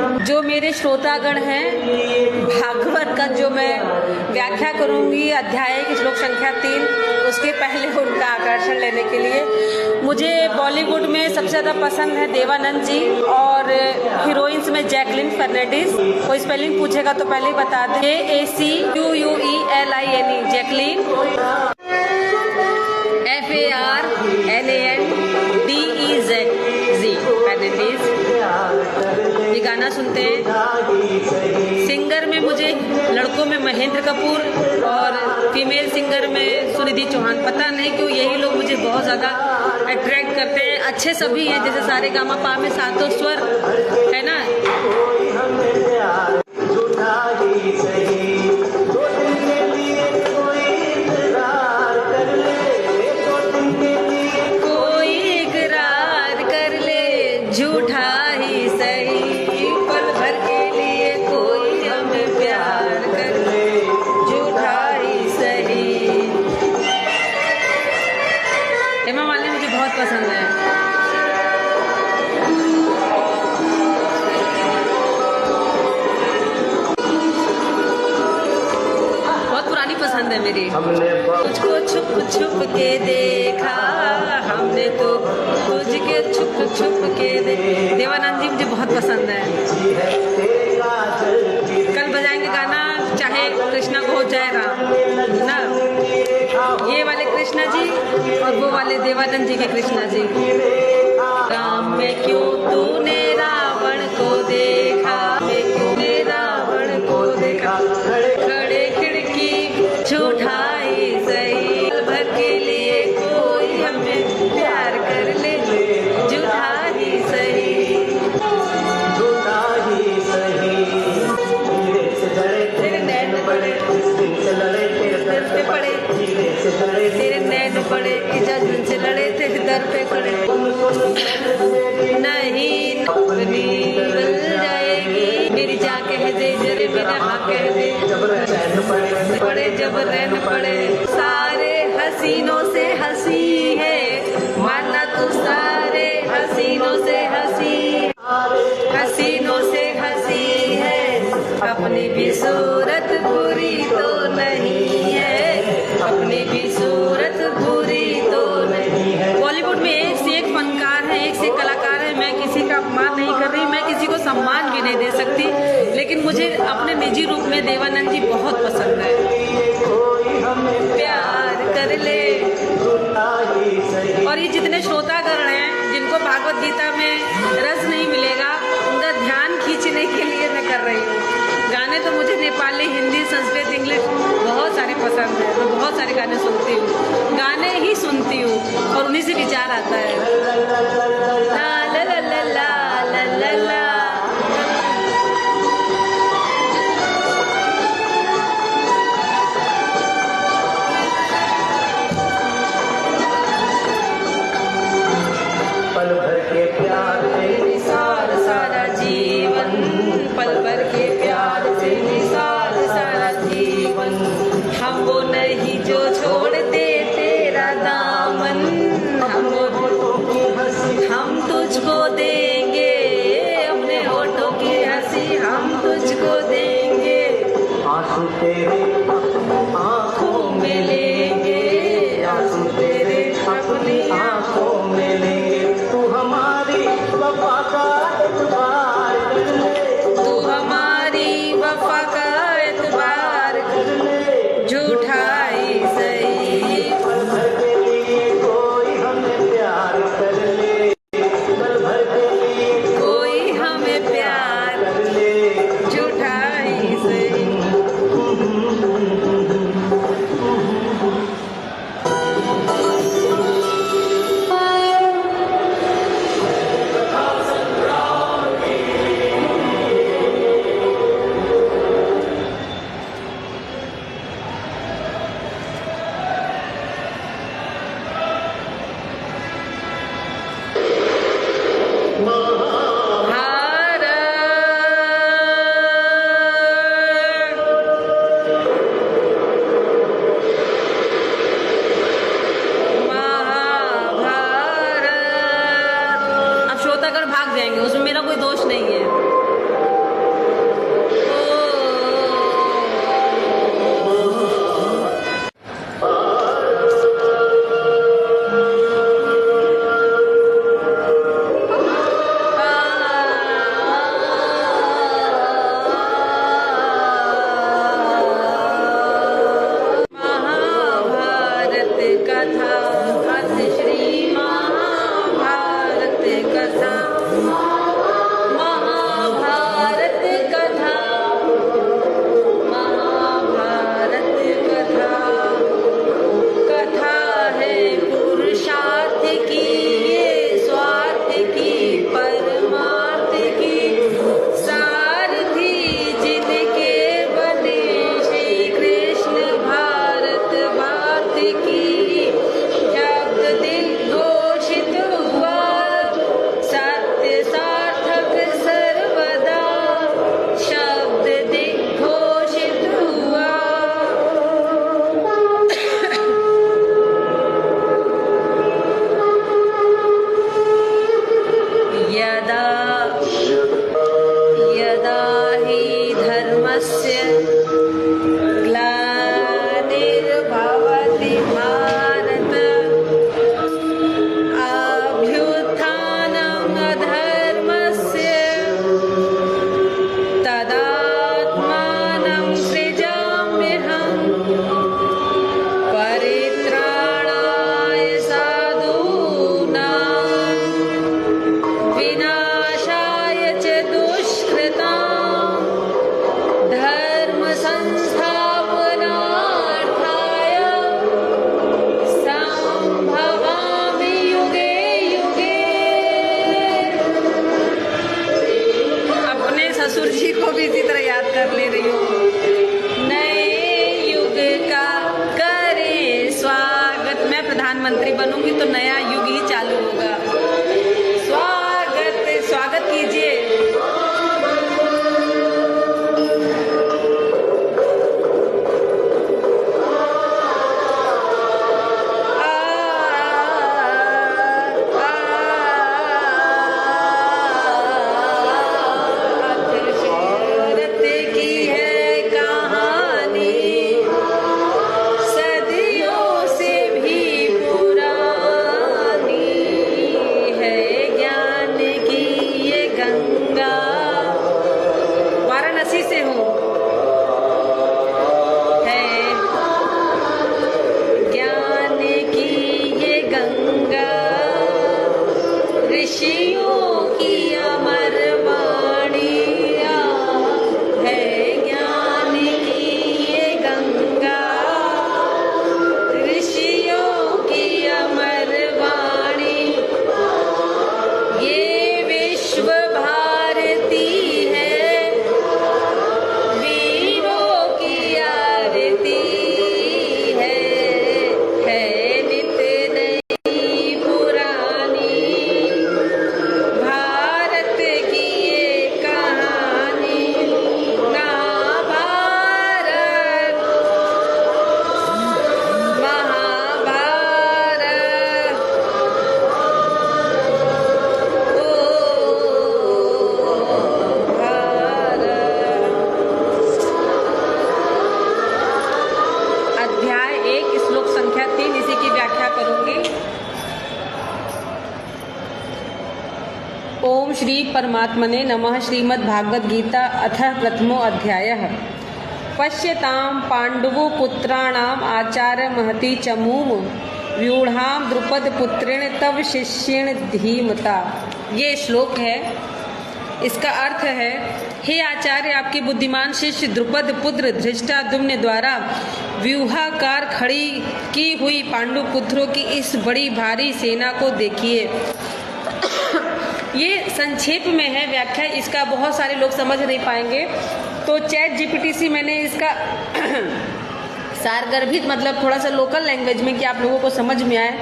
जो मेरे श्रोतागण हैं, भागवत का जो मैं व्याख्या करूंगी अध्याय की श्लोक संख्या 3, उसके पहले उनका आकर्षण लेने के लिए मुझे बॉलीवुड में सबसे ज़्यादा पसंद है देवानंद जी, और हीरोइंस में जैकलिन फर्नांडिस। कोई स्पेलिंग पूछेगा तो पहले ही बता दें, JACQUELINE जैकलिन, FARNANDEZ फर्नांडिस। ये गाना सुनते हैं। सिंगर में मुझे लड़कों में महेंद्र कपूर और फीमेल सिंगर में सुनिधि चौहान। पता नहीं क्यों यही लोग मुझे बहुत ज़्यादा अट्रैक्ट करते हैं। अच्छे सभी हैं, जैसे सारे गामा पा में सातों स्वर है ना। पसंद है। बहुत पुरानी पसंद है मेरी। तुझको छुप छुप के देखा हमने तो तुझके छुप छुप के देवानंद जी मुझे बहुत पसंद है। कल बजाएंगे गाना, चाहे कृष्णा को हो चाहे राम ना, ये वाले कृष्णा जी और वो वाले देवानंद जी के कृष्णा जी। राम में क्यों तूने रावण को देखा, में क्यों ने रावण को देखा, खड़े खिड़की झूठाई सही, भर के लिए कोई हमें प्यार कर ले, झूठा ही सही, झूठा ही सही। तेरे नैन पड़े पड़े, तेरे नैन पड़े इजाजत से लड़े, तेरे दर पे खड़े, नहीं मिल जाएगी मेरी जा कह दे, जरे बिना हाँ कह दे, पड़े जब रैन पड़े, सारे हसीनों से हंसी है माना तू, सारे हसीनों से हंसी, हसीनों से हंसी है, अपनी भी सूरत बुरी तो नहीं है, अपनी भी सूरत बुरी तो नहीं है। बॉलीवुड में एक से एक फनकार है, एक से एक कलाकार है। मैं किसी का अपमान नहीं कर रही, मैं किसी को सम्मान भी नहीं दे सकती, लेकिन मुझे अपने निजी रूप में देवानंद जी बहुत पसंद है। प्यार कर ले। और ये जितने श्रोतागण हैं जिनको भागवत गीता में रस नहीं मिलेगा, उनका ध्यान खींचने के लिए मैं कर रही हूँ। गाने तो मुझे नेपाली, हिंदी, संस्कृत, इंग्लिश बहुत सारे पसंद है। मैं बहुत सारे गाने सुनती हूँ, गाने ही सुनती हूँ और उन्हीं से विचार आता है। ला ला ला ला ला ला ला। पल भर के प्यार से निसार सारा जीवन, पल भर के प्यार से निसार सारा जीवन, हम वो नहीं जो छोड़ते तेरा दामन, हम तुझको देंगे अपने होठों की हंसी, हम तुझको देंगे आंसू तेरे आंखों में लेंगे, आंसू तेरे अपनी आंखों में लेंगे, तू हमारी वफा का एतबार कर ले, तू हमारी वफा का एतबार कर ले, झूठा ही सही, पल भर के लिए कोई हमें प्यार कर ले, पल भर के लिए कोई हमें प्यार कर ले, झूठा ही सही। ससुर जी को भी इसी तरह याद कर ले रही हूँ। नए युग का करें स्वागत, मैं प्रधानमंत्री बनूंगी तो नया युग ही चालू होगा। स्वागत स्वागत कीजिए। ओम श्री परमात्मने नमः। श्रीमद् भागवत गीता अथ प्रथमो अध्यायः। पश्यतां पांडवो पुत्राणाम आचार्य महती चमूम व्यूढ़ाम द्रुपद पुत्रेण तव शिष्येण धीमता। ये श्लोक है, इसका अर्थ है, हे आचार्य, आपके बुद्धिमान शिष्य द्रुपद पुत्र धृष्टाद्युम्न द्वारा व्यूहाकार खड़ी की हुई पांडु पुत्रों की इस बड़ी भारी सेना को देखिए। ये संक्षेप में है व्याख्या, इसका बहुत सारे लोग समझ नहीं पाएंगे, तो चैट जीपीटी से मैंने इसका सारगर्भित मतलब थोड़ा सा लोकल लैंग्वेज में कि आप लोगों को समझ में आए।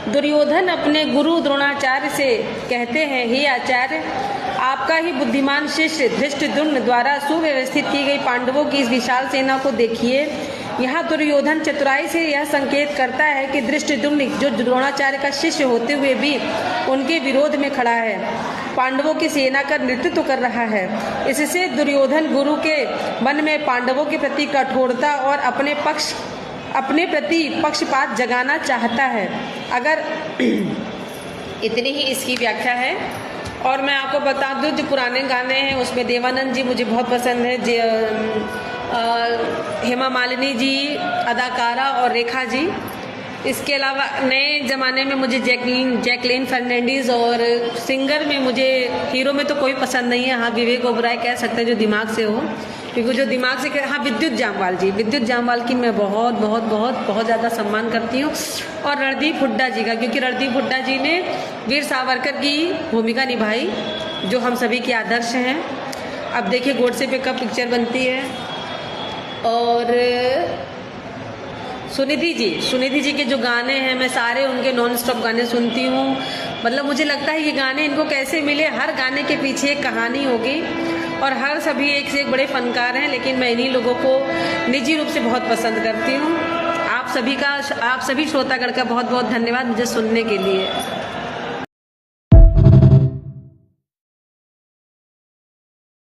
दुर्योधन अपने गुरु द्रोणाचार्य से कहते हैं, हे आचार्य, आपका ही बुद्धिमान शिष्य धृष्टद्युम्न द्वारा सुव्यवस्थित की गई पांडवों की इस विशाल सेना को देखिए। यहाँ दुर्योधन चतुराई से यह संकेत करता है कि धृष्टद्युम्न जो द्रोणाचार्य का शिष्य होते हुए भी उनके विरोध में खड़ा है, पांडवों की सेना का नेतृत्व कर रहा है। इससे दुर्योधन गुरु के मन में पांडवों के प्रति कठोरता और अपने प्रति पक्षपात जगाना चाहता है। अगर इतनी ही इसकी व्याख्या है। और मैं आपको बता दूं, जो पुराने गाने हैं उसमें देवानंद जी मुझे बहुत पसंद है, हेमा मालिनी जी अदाकारा और रेखा जी। इसके अलावा नए ज़माने में मुझे जैकलीन फर्नांडीज, और सिंगर में मुझे हीरो में तो कोई पसंद नहीं है। हाँ, विवेक ओबराय कह सकते हैं जो दिमाग से हो, क्योंकि जो दिमाग से हाँ, विद्युत जामवाल जी, विद्युत जामवाल की मैं बहुत बहुत बहुत बहुत ज़्यादा सम्मान करती हूँ। और रणदीप हुड्डा जी का, क्योंकि रणदीप हुड्डा जी ने वीर सावरकर की भूमिका निभाई जो हम सभी के आदर्श हैं। अब देखिए गोडसे पे कब पिक्चर बनती है। और सुनिधि जी के जो गाने हैं, मैं सारे उनके नॉन स्टॉप गाने सुनती हूँ। मतलब मुझे लगता है ये गाने इनको कैसे मिले, हर गाने के पीछे एक कहानी होगी, और हर सभी एक से एक बड़े फनकार हैं, लेकिन मैं इन्हीं लोगों को निजी रूप से बहुत पसंद करती हूँ। आप सभी श्रोतागण का बहुत बहुत धन्यवाद मुझे सुनने के लिए।